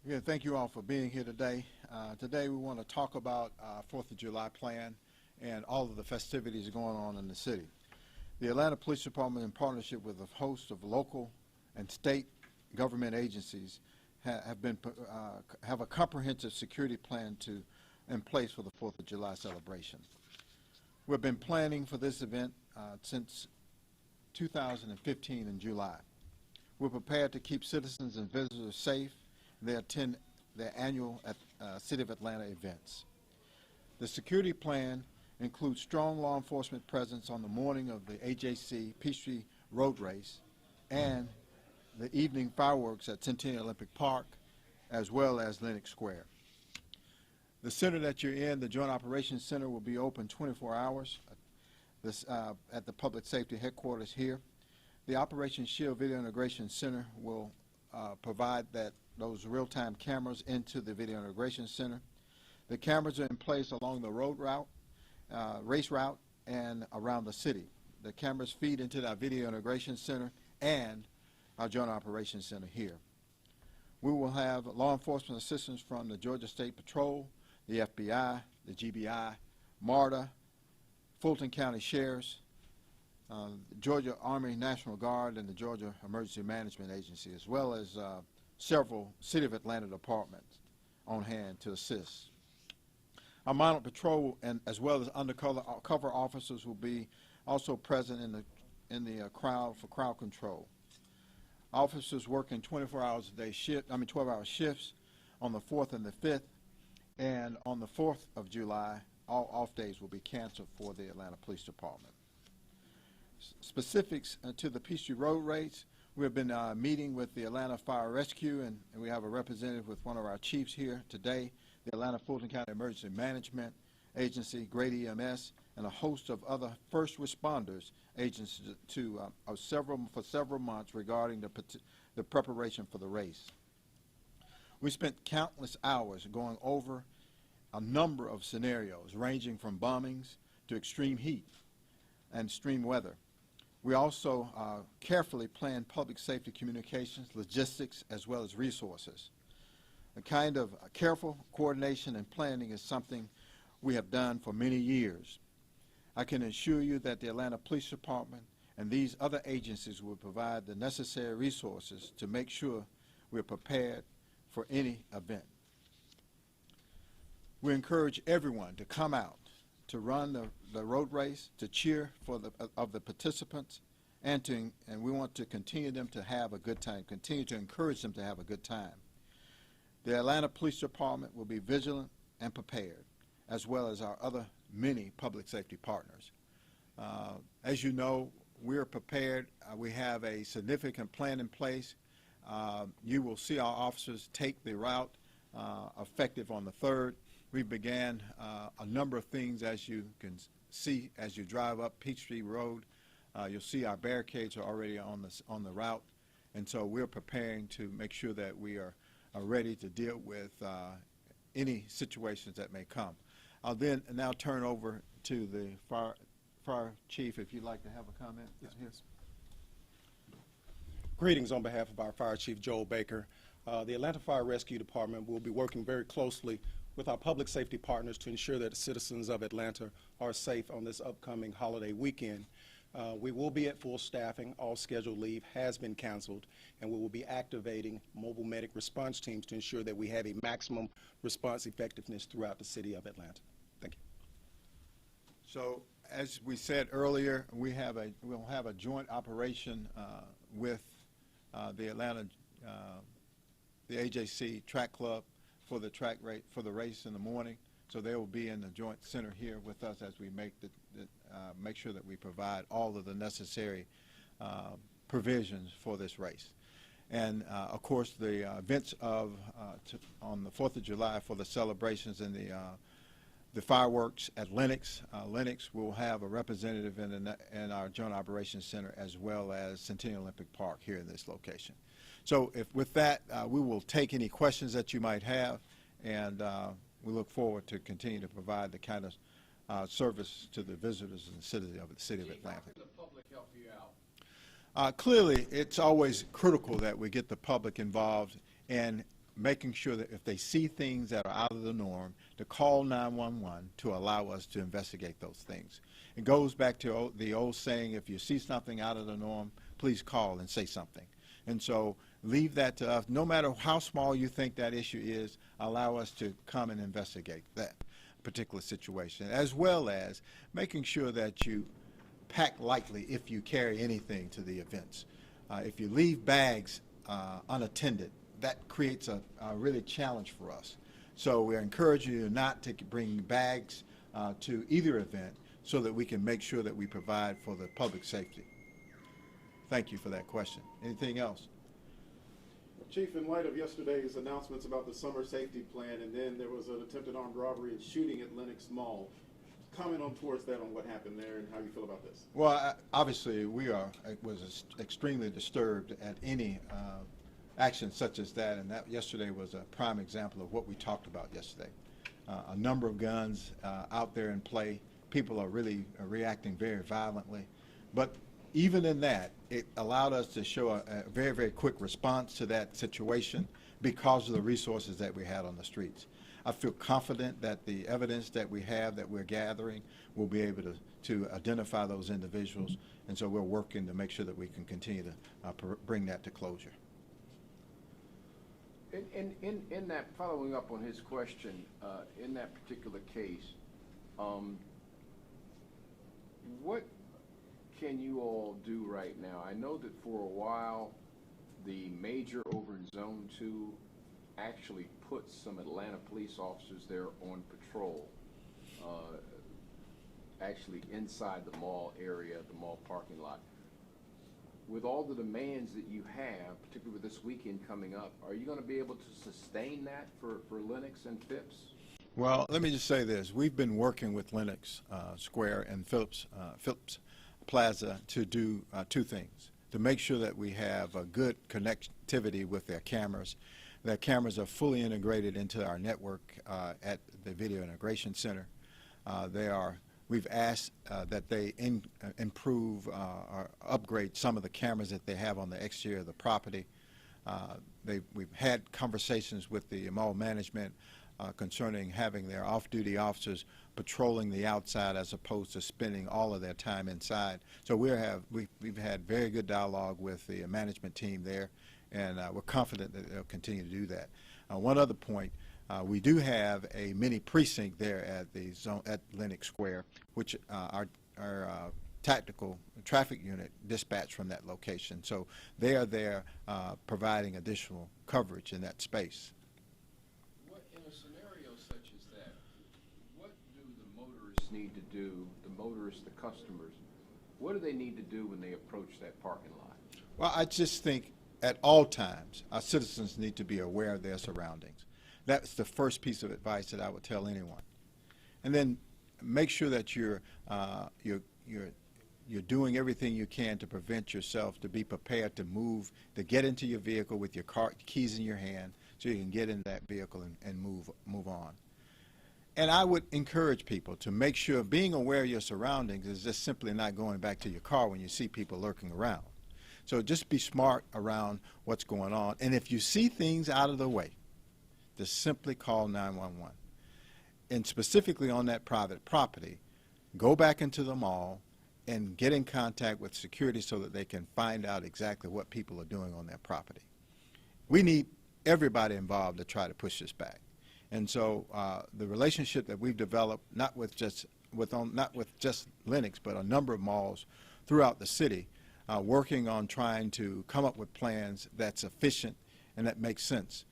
Again, thank you all for being here today. Today we want to talk about our 4th of July plan and all of the festivities going on in the city. The Atlanta Police Department, in partnership with a host of local and state government agencies, have a comprehensive security plan in place for the 4th of July celebration. We've been planning for this event since 2015 in July. We're prepared to keep citizens and visitors safe. They attend their annual City of Atlanta events. The security plan includes strong law enforcement presence on the morning of the AJC Peachtree Road Race and the evening fireworks at Centennial Olympic Park, as well as Lenox Square. The center that you're in, the Joint Operations Center, will be open 24 hours at the Public Safety Headquarters here. The Operation Shield Video Integration Center will provide those real-time cameras into the Video Integration Center. The cameras are in place along the road route, race route, and around the city. The cameras feed into that Video Integration Center and our Joint Operations Center here. We will have law enforcement assistance from the Georgia State Patrol, the FBI, the GBI, MARTA, Fulton County Sheriffs, the Georgia Army National Guard, and the Georgia Emergency Management Agency, as well as several City of Atlanta departments on hand to assist. Our mounted patrol, and as well as undercover officers, will be also present in the crowd for crowd control. Officers working 24 hours a day 12-hour shifts on the 4th and the 5th, and on the 4th of July, all off days will be canceled for the Atlanta Police Department. Specifics to the Peachtree Road Race: we have been meeting with the Atlanta Fire Rescue, and we have a representative with one of our chiefs here today, the Atlanta Fulton County Emergency Management Agency, Great EMS, and a host of other first responders agencies for several months regarding the preparation for the race. We spent countless hours going over a number of scenarios ranging from bombings to extreme heat and extreme weather. We also carefully planned public safety communications, logistics, as well as resources. The kind of careful coordination and planning is something we have done for many years. I can assure you that the Atlanta Police Department and these other agencies will provide the necessary resources to make sure we're prepared for any event. We encourage everyone to come out to run the road race, to cheer for the participants, and we want to continue them to have a good time, continue to encourage them to have a good time. The Atlanta Police Department will be vigilant and prepared, as well as our other many public safety partners. As you know, we're prepared. We have a significant plan in place. You will see our officers take the route effective on the 3rd. We began a number of things, as you can see as you drive up Peachtree Road. You'll see our barricades are already on the route, and so we're preparing to make sure that we are ready to deal with any situations that may come. I'll then now turn over to the fire chief, if you'd like to have a comment. Yes. Greetings on behalf of our Fire Chief Joel Baker. The Atlanta Fire Rescue Department will be working very closely with our public safety partners to ensure that the citizens of Atlanta are safe on this upcoming holiday weekend. We will be at full staffing. All scheduled leave has been canceled, and we will be activating mobile medic response teams to ensure that we have a maximum response effectiveness throughout the city of Atlanta. Thank you. So, as we said earlier, we'll have a joint operation with the Atlanta, the AJC Track Club for the race in the morning. So they will be in the joint center here with us as we make sure that we provide all of the necessary provisions for this race. And of course, the events on the 4th of July for the celebrations and the fireworks at Lenox. Lenox will have a representative in our Joint Operations Center, as well as Centennial Olympic Park here in this location. So with that, we will take any questions that you might have, and we look forward to continue to provide the kind of service to the visitors in the city of Atlanta. How can the public help you out? Clearly, it's always critical that we get the public involved, and making sure that if they see things that are out of the norm, to call 911 to allow us to investigate those things. It goes back to the old saying, if you see something out of the norm, please call and say something. And so leave that to us. No matter how small you think that issue is, allow us to come and investigate that particular situation, as well as making sure that you pack lightly if you carry anything to the events. If you leave bags unattended, that creates a really challenge for us. So we encourage you not to bring bags to either event so that we can make sure that we provide for the public safety. Thank you for that question. Anything else? Chief, in light of yesterday's announcements about the summer safety plan, and then there was an attempted armed robbery and shooting at Lenox Mall, comment on towards that, on what happened there and how you feel about this. Well, obviously we was extremely disturbed at any action such as that, and that yesterday was a prime example of what we talked about yesterday. A number of guns out there in play. People are really reacting very violently, but even in that, it allowed us to show a very, very quick response to that situation because of the resources that we had on the streets. I feel confident that the evidence that we have, that we're gathering, will be able to identify those individuals, and so we're working to make sure that we can continue to bring that to closure. In that, following up on his question, in that particular case, what can you all do right now? I know that for a while, the major over in Zone 2 actually put some Atlanta police officers there on patrol, actually inside the mall area, the mall parking lot. With all the demands that you have, particularly with this weekend coming up, are you going to be able to sustain that for Lenox and Phipps? Well, let me just say this. We've been working with Lenox Square and Phillips Plaza to do two things. To make sure that we have a good connectivity with their cameras. Their cameras are fully integrated into our network at the Video Integration Center. We've asked that they improve or upgrade some of the cameras that they have on the exterior of the property. We've had conversations with the mall management concerning having their off-duty officers patrolling the outside as opposed to spending all of their time inside. So we've had very good dialogue with the management team there, and we're confident that they'll continue to do that. One other point, we do have a mini precinct there at Lenox Square, which our tactical traffic unit dispatched from that location. So they are there providing additional coverage in that space. In a scenario such as that, what do the motorists need to do, the customers, what do they need to do when they approach that parking lot? Well, I just think at all times, our citizens need to be aware of their surroundings. That's the first piece of advice that I would tell anyone. And then make sure that you're doing everything you can to prevent yourself, to be prepared to move, to get into your vehicle with your keys in your hand so you can get in that vehicle and move on. And I would encourage people to make sure being aware of your surroundings is just simply not going back to your car when you see people lurking around. So just be smart around what's going on. And if you see things out of the way, just simply call 911. And specifically on that private property, go back into the mall and get in contact with security so that they can find out exactly what people are doing on their property. We need everybody involved to try to push this back. And so the relationship that we've developed, not with just Lenox, but a number of malls throughout the city, working on trying to come up with plans that's efficient and that makes sense.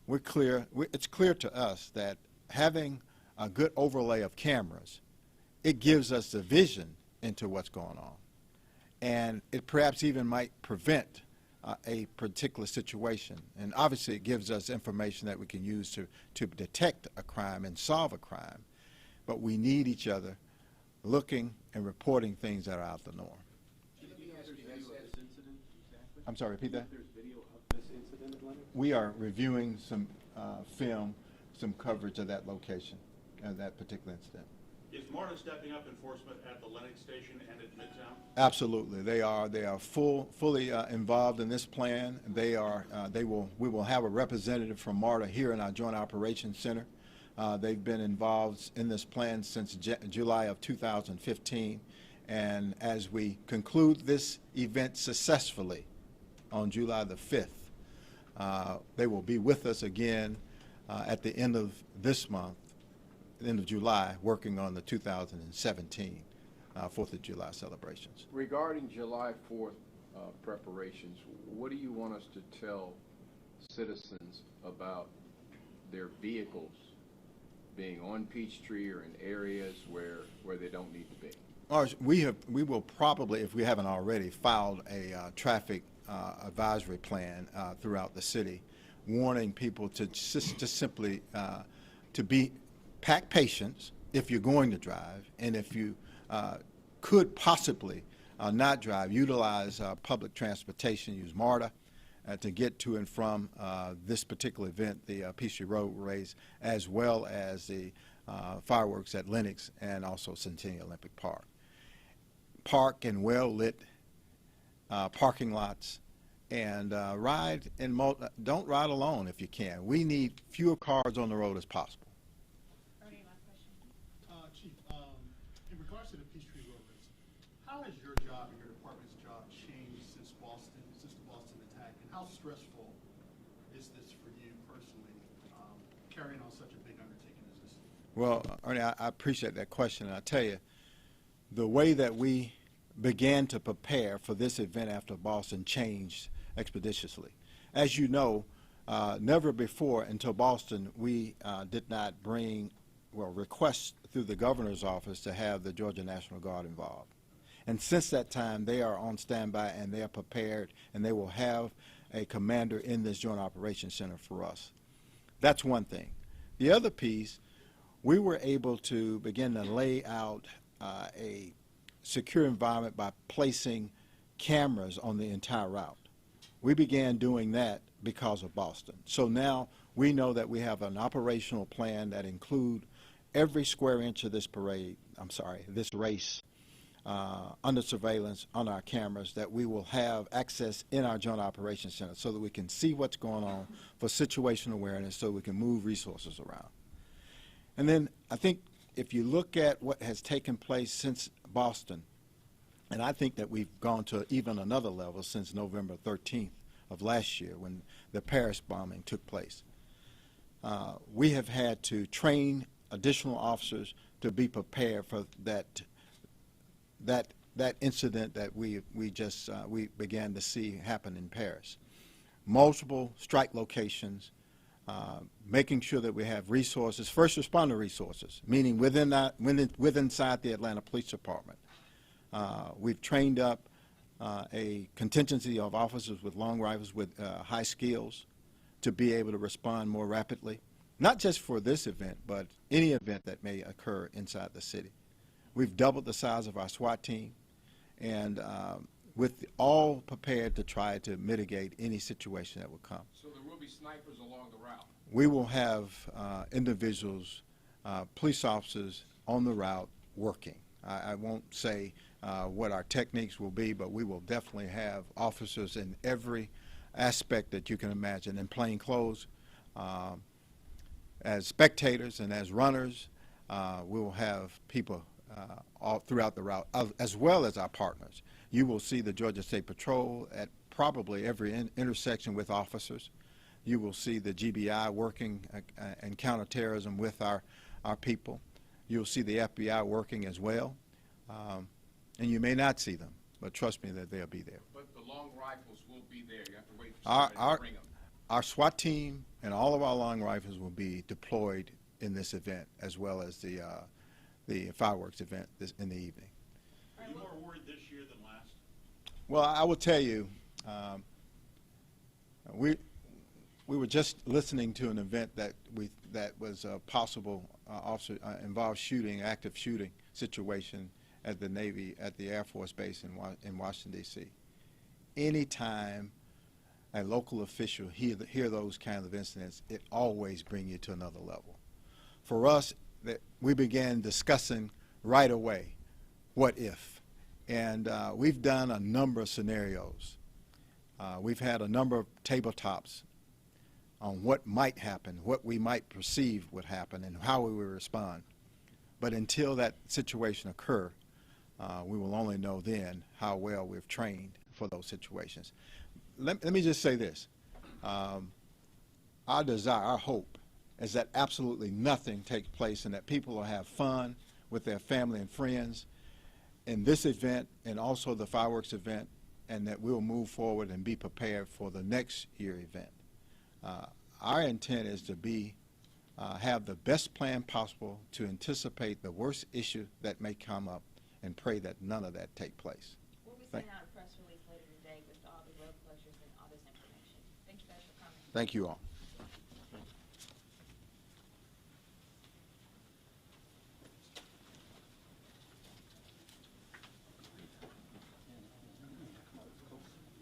It's clear to us that having a good overlay of cameras, it gives us the vision into what's going on. And it perhaps even might prevent a particular situation. And obviously it gives us information that we can use to detect a crime and solve a crime. But we need each other looking and reporting things that are out the norm. I'm sorry, repeat that? There's video of this incident at Lenox? We are reviewing some film, some coverage of that location and that particular incident. Is MARTA stepping up enforcement at the Lennox station and at Midtown? Absolutely, they are. They are fully involved in this plan. They are. We will have a representative from MARTA here in our Joint Operations Center. They've been involved in this plan since July of 2015, and as we conclude this event successfully on July the 5th, they will be with us again at the end of this month, the end of July, working on the 2017 4th of July celebrations. Regarding July 4th preparations, what do you want us to tell citizens about their vehicles being on Peachtree or in areas where they don't need to be? We will probably, if we haven't already, filed a traffic advisory plan throughout the city, warning people to just simply to pack patience if you're going to drive, and if you could possibly not drive, utilize public transportation, use MARTA to get to and from this particular event, the Peachtree Road Race, as well as the fireworks at Lennox and also Centennial Olympic Park. Park in well-lit parking lots, and don't ride alone if you can. We need fewer cars on the road as possible. Ernie, last question. Chief, in regards to the Peachtree Road Race, how has your job and your department's job changed since the Boston attack, and how stressful is this for you personally, carrying on such a big undertaking as this? Well, Ernie, I appreciate that question, and I tell you, the way that we began to prepare for this event after Boston changed expeditiously. As you know, never before until Boston, we did not request through the governor's office to have the Georgia National Guard involved. And since that time, they are on standby and they are prepared, and they will have a commander in this Joint Operations Center for us. That's one thing. The other piece, we were able to begin to lay out a secure environment by placing cameras on the entire route. We began doing that because of Boston. So now we know that we have an operational plan that includes every square inch of this this race under surveillance on our cameras, that we will have access in our Joint Operations Center so that we can see what's going on for situational awareness, so we can move resources around. And then I think if you look at what has taken place since Boston, and I think that we've gone to even another level since November 13th of last year when the Paris bombing took place. We have had to train additional officers to be prepared for that incident that we began to see happen in Paris. Multiple strike locations, making sure that we have resources, first responder resources, meaning within inside the Atlanta Police Department. We've trained up a contingency of officers with long rifles with high skills to be able to respond more rapidly, not just for this event, but any event that may occur inside the city. We've doubled the size of our SWAT team, and with all prepared to try to mitigate any situation that will come. So there will be snipers along the route? We will have individuals, police officers on the route working. I won't say what our techniques will be, but we will definitely have officers in every aspect that you can imagine, in plain clothes, as spectators and as runners. We will have people all throughout the route, as well as our partners. You will see the Georgia State Patrol at probably every intersection with officers. You will see the GBI working in counterterrorism with our people. You'll see the FBI working as well. And you may not see them, but trust me that they'll be there. But the long rifles will be there. You have to wait for somebody to bring them. Our SWAT team and all of our long rifles will be deployed in this event, as well as the fireworks event in the evening. Are you more worried this year than last? Well, I will tell you, we were just listening to an event that was a possible involved active shooting situation at the Navy, at the Air Force Base in Washington, D.C. Anytime a local official hear those kinds of incidents, it always brings you to another level. For us, we began discussing right away, what if? And we've done a number of scenarios. We've had a number of tabletops on what might happen, what we might perceive would happen, and how we would respond. But until that situation occur, we will only know then how well we've trained for those situations. Let me just say this. Our desire, our hope, is that absolutely nothing takes place and that people will have fun with their family and friends in this event and also the fireworks event, and that we'll move forward and be prepared for the next year event. Our intent is to have the best plan possible to anticipate the worst issue that may come up and pray that none of that take place. We'll be sending out a press release later today with all the road closures and all this information. Thank you guys for coming. Thank you all.